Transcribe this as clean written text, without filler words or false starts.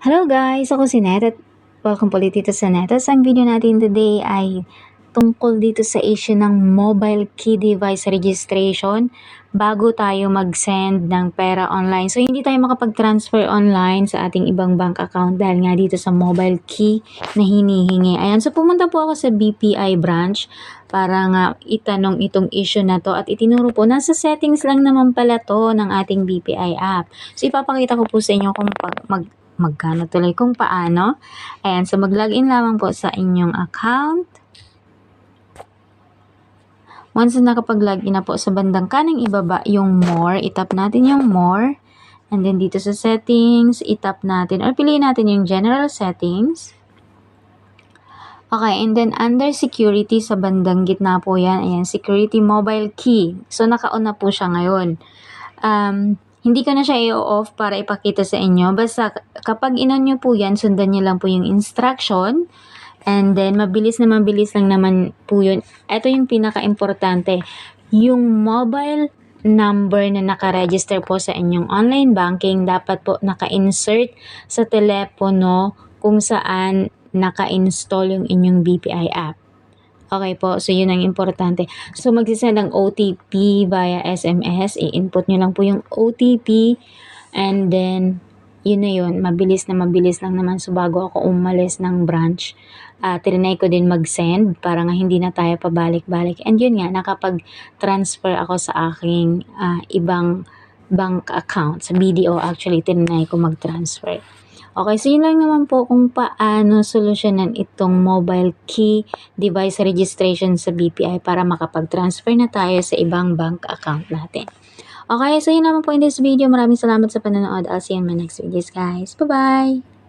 Hello guys! Ako si Net at welcome ulit dito sa Netas. Ang video natin today ay tungkol dito sa issue ng mobile key device registration bago tayo mag-send ng pera online. So hindi tayo makapag-transfer online sa ating ibang bank account dahil nga dito sa mobile key na hinihingi. Ayan, so pumunta po ako sa BPI branch para nga itanong itong issue na to at itinuro po, nasa settings lang naman pala to ng ating BPI app. So ipapakita ko po sa inyo kung magkano tuloy kung paano. Ayan, so mag-login lamang po sa inyong account. Once na nakapag-login na po, sa bandang kanang ibaba yung more, itap natin yung more. And then dito sa settings, itap natin or piliin natin yung general settings. Okay, and then under security sa bandang gitna po yan, ayan, security mobile key. So naka-on na po siya ngayon. Hindi ko na siya i-off para ipakita sa inyo. Basta kapag inon nyo po yan, sundan nyo lang po yung instruction. And then, mabilis lang naman po yun. Ito yung pinaka-importante. Yung mobile number na naka-register po sa inyong online banking, dapat po naka-insert sa telepono kung saan naka-install yung inyong BPI app. Okay po, so yun ang importante. So magsisend ng OTP via SMS, i-input nyo lang po yung OTP and then yun na yun, mabilis lang naman. So bago ako umalis ng branch, trinay ko din mag-send para nga hindi na tayo pabalik-balik. And yun nga, nakapag-transfer ako sa aking ibang bank account. Sa BDO actually, trinay ko mag-transfer. Okay, so yun lang naman po kung paano solusyonan itong mobile key device registration sa BPI para makapag-transfer na tayo sa ibang bank account natin. Okay, so yun naman po in this video. Maraming salamat sa panonood. I'll see you in my next videos, guys. Bye-bye!